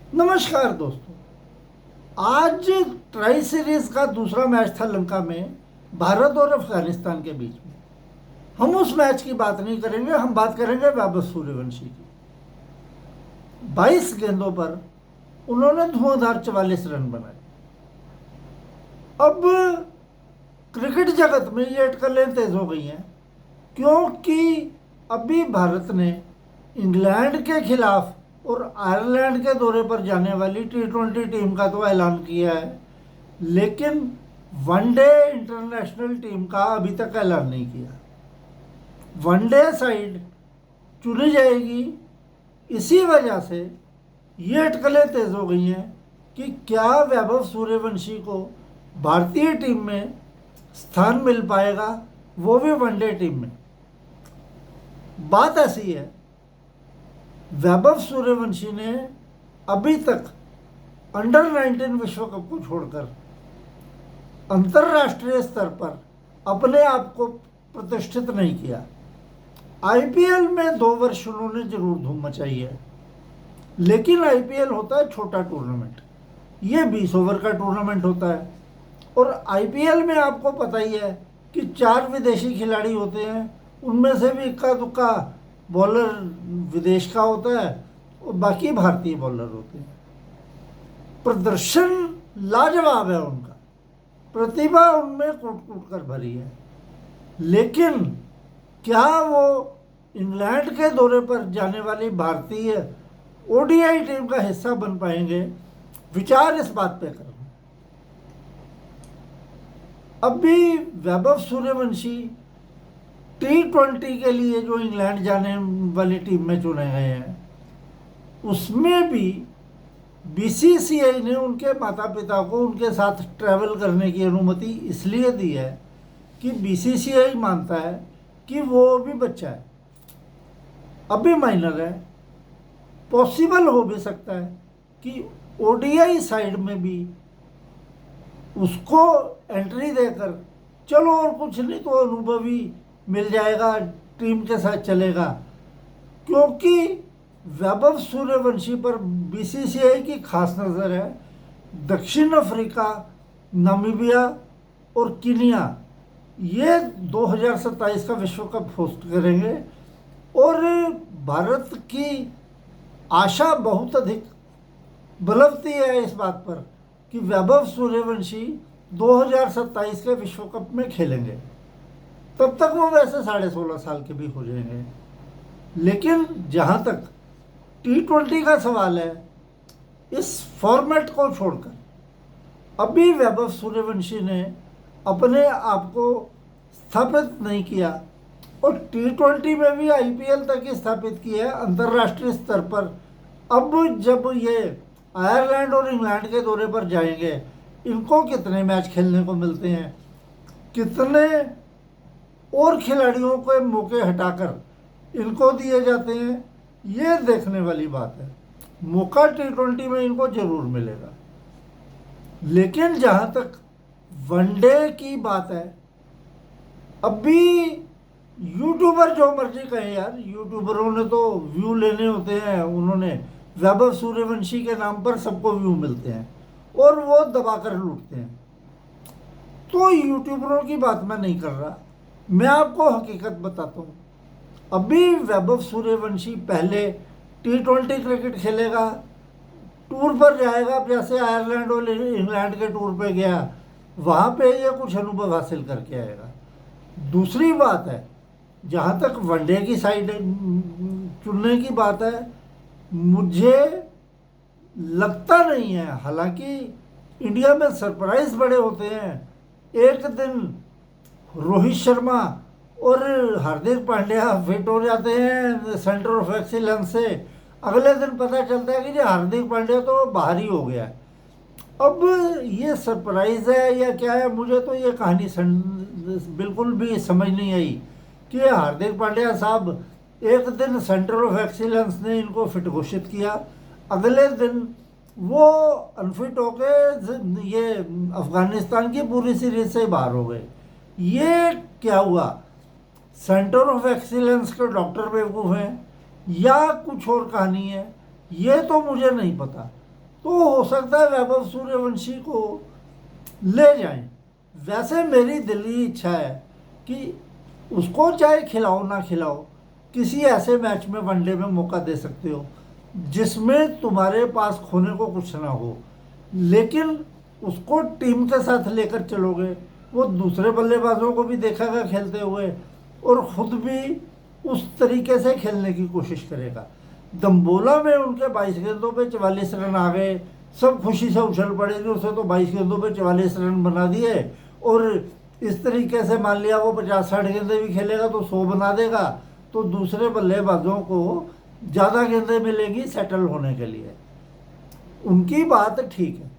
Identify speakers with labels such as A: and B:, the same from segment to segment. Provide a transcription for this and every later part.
A: नमस्कार दोस्तों। आज ट्राई सीरीज का दूसरा मैच था लंका में, भारत और अफगानिस्तान के बीच में। हम उस मैच की बात नहीं करेंगे, हम बात करेंगे वैभव सूर्यवंशी की। 22 गेंदों पर उन्होंने धुआंधार 44 रन बनाए। अब क्रिकेट जगत में ये अटकलें तेज हो गई हैं, क्योंकि अभी भारत ने इंग्लैंड के खिलाफ और आयरलैंड के दौरे पर जाने वाली T20 टीम का तो ऐलान किया है, लेकिन वनडे इंटरनेशनल टीम का अभी तक ऐलान नहीं किया। वनडे साइड चुनी जाएगी। इसी वजह से ये अटकलें तेज हो गई हैं कि क्या वैभव सूर्यवंशी को भारतीय टीम में स्थान मिल पाएगा, वो भी वनडे टीम में। बात ऐसी है, वैभव सूर्यवंशी ने अभी तक अंडर 19 विश्व कप को छोड़कर अंतर्राष्ट्रीय स्तर पर अपने आप को प्रतिष्ठित नहीं किया। आईपीएल में 2 वर्ष उन्होंने जरूर धूम मचाई है, लेकिन आईपीएल होता है छोटा टूर्नामेंट, ये 20 ओवर का टूर्नामेंट होता है। और आईपीएल में आपको पता ही है कि 4 विदेशी खिलाड़ी होते हैं, उनमें से भी इक्का दुक्का बॉलर विदेश का होता है और बाकी भारतीय बॉलर होते हैं। प्रदर्शन लाजवाब है उनका, प्रतिभा उनमें कूट कूट कर भरी है, लेकिन क्या वो इंग्लैंड के दौरे पर जाने वाली भारतीय ओडीआई टीम का हिस्सा बन पाएंगे? विचार इस बात पे करें। अभी वैभव सूर्यवंशी T20 के लिए जो इंग्लैंड जाने वाली टीम में चुने गए हैं, उसमें भी बीसीसीआई ने उनके माता पिता को उनके साथ ट्रैवल करने की अनुमति इसलिए दी है कि बीसीसीआई मानता है कि वो भी बच्चा है, अभी माइनर है। पॉसिबल हो भी सकता है कि ओडीआई साइड में भी उसको एंट्री देकर, चलो और कुछ नहीं तो अनुभवी मिल जाएगा, टीम के साथ चलेगा। क्योंकि वैभव सूर्यवंशी पर बीसीसीआई की खास नज़र है। दक्षिण अफ्रीका, नामीबिया और कीनिया ये 2027 का विश्व कप होस्ट करेंगे, और भारत की आशा बहुत अधिक बलवती है इस बात पर कि वैभव सूर्यवंशी 2027 के विश्व कप में खेलेंगे। तब तक वो वैसे 16.5 साल के भी हो जाएंगे। लेकिन जहाँ तक T20 का सवाल है, इस फॉर्मेट को छोड़कर अभी वैभव सूर्यवंशी ने अपने आप को स्थापित नहीं किया, और T20 में भी आईपीएल तक ही स्थापित किया है अंतर्राष्ट्रीय स्तर पर। अब जब ये आयरलैंड और इंग्लैंड के दौरे पर जाएंगे, इनको कितने मैच खेलने को मिलते हैं, कितने और खिलाड़ियों के मौके हटाकर इनको दिए जाते हैं, ये देखने वाली बात है। मौका T20 में इनको जरूर मिलेगा। लेकिन जहाँ तक वनडे की बात है, अभी यूट्यूबर जो मर्जी कहें यार, यूट्यूबरों ने तो व्यू लेने होते हैं, उन्होंने वैभव सूर्यवंशी के नाम पर सबको व्यू मिलते हैं और वो दबाकर लूटते हैं। तो यूट्यूबरों की बात मैं नहीं कर रहा, मैं आपको हकीकत बताता हूँ। अभी वैभव सूर्यवंशी पहले T20 क्रिकेट खेलेगा, टूर पर जाएगा, जैसे आयरलैंड और इंग्लैंड के टूर पे गया, वहाँ पे ये कुछ अनुभव हासिल करके आएगा। दूसरी बात है, जहाँ तक वनडे की साइड चुनने की बात है, मुझे लगता नहीं है, हालांकि इंडिया में सरप्राइज बड़े होते हैं। एक दिन रोहित शर्मा और हार्दिक पांड्या फिट हो जाते हैं सेंटर ऑफ एक्सीलेंस से, अगले दिन पता चलता है कि ये हार्दिक पांड्या तो बाहर ही हो गया। अब ये सरप्राइज है या क्या है, मुझे तो ये कहानी बिल्कुल भी समझ नहीं आई कि हार्दिक पांड्या साहब एक दिन सेंटर ऑफ एक्सीलेंस ने इनको फिट घोषित किया, अगले दिन वो अनफिट होके ये अफगानिस्तान की पूरी सीरीज से बाहर हो गए। ये क्या हुआ? सेंटर ऑफ एक्सीलेंस के डॉक्टर बेवकूफ़ हैं या कुछ और कहानी है, ये तो मुझे नहीं पता। तो हो सकता है वैभव सूर्यवंशी को ले जाएं। वैसे मेरी दिली इच्छा है कि उसको चाहे खिलाओ ना खिलाओ, किसी ऐसे मैच में वनडे में मौका दे सकते हो जिसमें तुम्हारे पास खोने को कुछ ना हो, लेकिन उसको टीम के साथ लेकर चलोगे, वो दूसरे बल्लेबाजों को भी देखेगा खेलते हुए और खुद भी उस तरीके से खेलने की कोशिश करेगा। दम्बोला में उनके 22 गेंदों पे 44 रन आ गए, सब खुशी से उछल पड़े कि उसे तो 22 गेंदों पे 44 रन बना दिए, और इस तरीके से मान लिया वो 50-60 गेंदें भी खेलेगा तो 100 बना देगा, तो दूसरे बल्लेबाजों को ज़्यादा गेंदें मिलेंगी सेटल होने के लिए। उनकी बात ठीक है,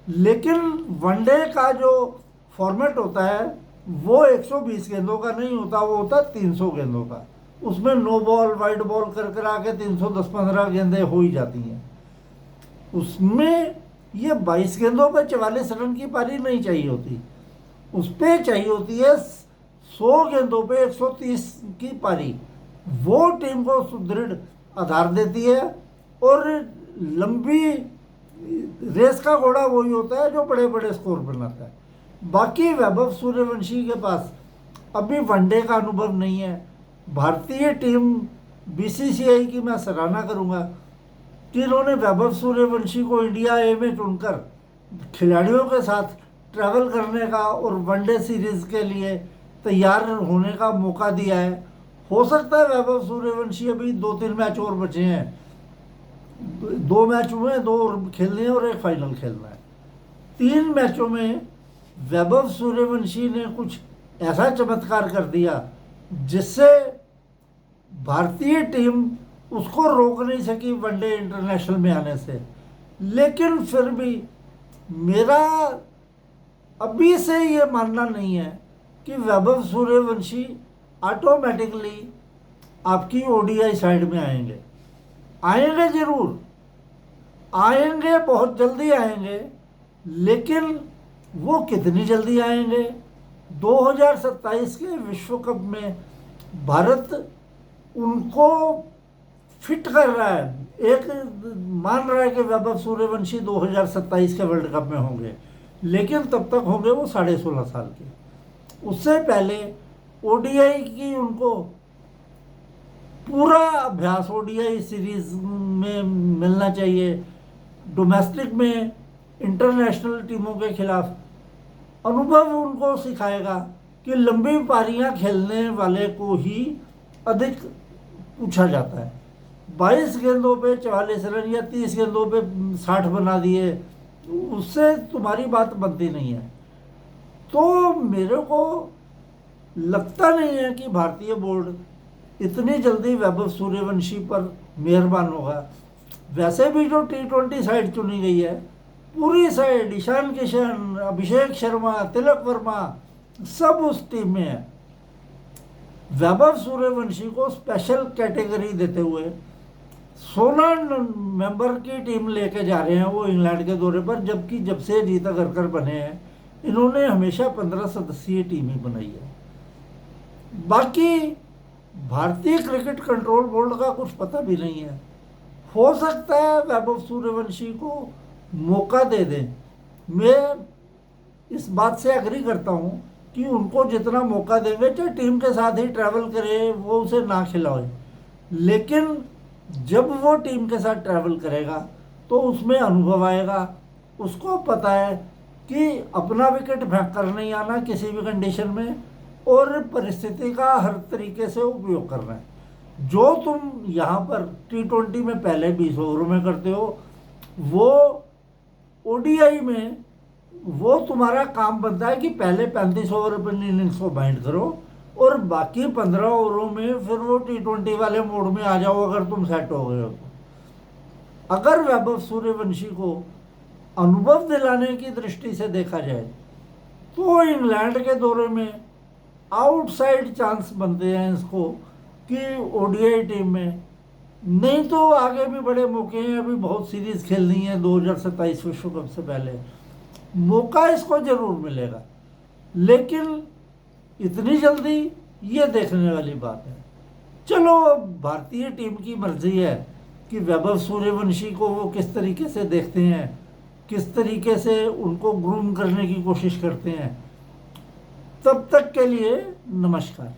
A: लेकिन वनडे का जो फॉर्मेट होता है वो 120 गेंदों का नहीं होता, वो होता 300 गेंदों का। उसमें नो बॉल वाइड बॉल कर कर आके 310-15 गेंदें हो ही जाती हैं। उसमें ये 22 गेंदों पर 44 रन की पारी नहीं चाहिए होती, उस पर चाहिए होती है 100 गेंदों पे 130 की पारी। वो टीम को सुदृढ़ आधार देती है, और लंबी रेस का घोड़ा वही होता है जो बड़े बड़े स्कोर बनाता है। बाकी वैभव सूर्यवंशी के पास अभी वनडे का अनुभव नहीं है। भारतीय टीम बीसीसीआई की मैं सराहना करूंगा कि इन्होंने वैभव सूर्यवंशी को इंडिया ए में चुनकर खिलाड़ियों के साथ ट्रैवल करने का और वनडे सीरीज के लिए तैयार होने का मौका दिया है। हो सकता है वैभव सूर्यवंशी, अभी 2-3 मैच और बचे हैं, 2 मैच हुए हैं, 2 और खेलने हैं और एक फाइनल खेलना है। 3 मैचों में वैभव सूर्यवंशी ने कुछ ऐसा चमत्कार कर दिया जिससे भारतीय टीम उसको रोक नहीं सकी वनडे इंटरनेशनल में आने से। लेकिन फिर भी मेरा अभी से ये मानना नहीं है कि वैभव सूर्यवंशी ऑटोमेटिकली आपकी ओडीआई साइड में आएंगे। आएंगे जरूर, आएंगे, बहुत जल्दी आएंगे, लेकिन वो कितनी जल्दी आएंगे? 2027 के विश्व कप में भारत उनको फिट कर रहा है, एक मान रहा है कि वैभव सूर्यवंशी 2027 के वर्ल्ड कप में होंगे, लेकिन तब तक होंगे वो 16.5 साल के। उससे पहले ओडीआई की उनको पूरा अभ्यास ओडीआई सीरीज में मिलना चाहिए। डोमेस्टिक में इंटरनेशनल टीमों के खिलाफ अनुभव उनको सिखाएगा कि लंबी पारियां खेलने वाले को ही अधिक पूछा जाता है। 22 गेंदों पे 44 रन या 30 गेंदों पे 60 बना दिए, उससे तुम्हारी बात बनती नहीं है। तो मेरे को लगता नहीं है कि भारतीय बोर्ड इतनी जल्दी वैभव सूर्यवंशी पर मेहरबान होगा। वैसे भी जो T20 साइड चुनी गई है, पूरी साइड ईशान किशन, अभिषेक शर्मा, तिलक वर्मा सब उस टीम में है। वैभव सूर्यवंशी को स्पेशल कैटेगरी देते हुए 16 मेंबर की टीम लेके जा रहे हैं वो इंग्लैंड के दौरे पर, जबकि जब से जीता करकर बने हैं इन्होंने हमेशा 15 सदस्यीय टीम ही बनाई है। बाकी भारतीय क्रिकेट कंट्रोल बोर्ड का कुछ पता भी नहीं है। हो सकता है वैभव सूर्यवंशी को मौका दे दें। मैं इस बात से एग्री करता हूं कि उनको जितना मौका देंगे, चाहे टीम के साथ ही ट्रैवल करे, वो उसे ना खिलाए, लेकिन जब वो टीम के साथ ट्रैवल करेगा तो उसमें अनुभव आएगा। उसको पता है कि अपना विकेट फेंक कर नहीं आना किसी भी कंडीशन में, और परिस्थिति का हर तरीके से उपयोग करना है। जो तुम यहाँ पर T20 में पहले 20 ओवरों में करते हो, वो ओडीआई में वो तुम्हारा काम बनता है कि पहले 35 ओवर अपनी इनिंग्स को बाइंड करो और बाकी 15 ओवरों में फिर वो T20 वाले मोड में आ जाओ अगर तुम सेट हो गए हो तो। अगर वैभव सूर्यवंशी को अनुभव दिलाने की दृष्टि से देखा जाए तो इंग्लैंड के दौरे में आउटसाइड चांस बनते हैं इसको कि ओडीआई टीम में, नहीं तो आगे भी बड़े मौके हैं। अभी बहुत सीरीज खेलनी है 2027 विश्व कप से पहले, मौका इसको जरूर मिलेगा, लेकिन इतनी जल्दी ये देखने वाली बात है। चलो भारतीय टीम की मर्जी है कि वैभव सूर्यवंशी को वो किस तरीके से देखते हैं, किस तरीके से उनको ग्रूम करने की कोशिश करते हैं। तब तक के लिए नमस्कार।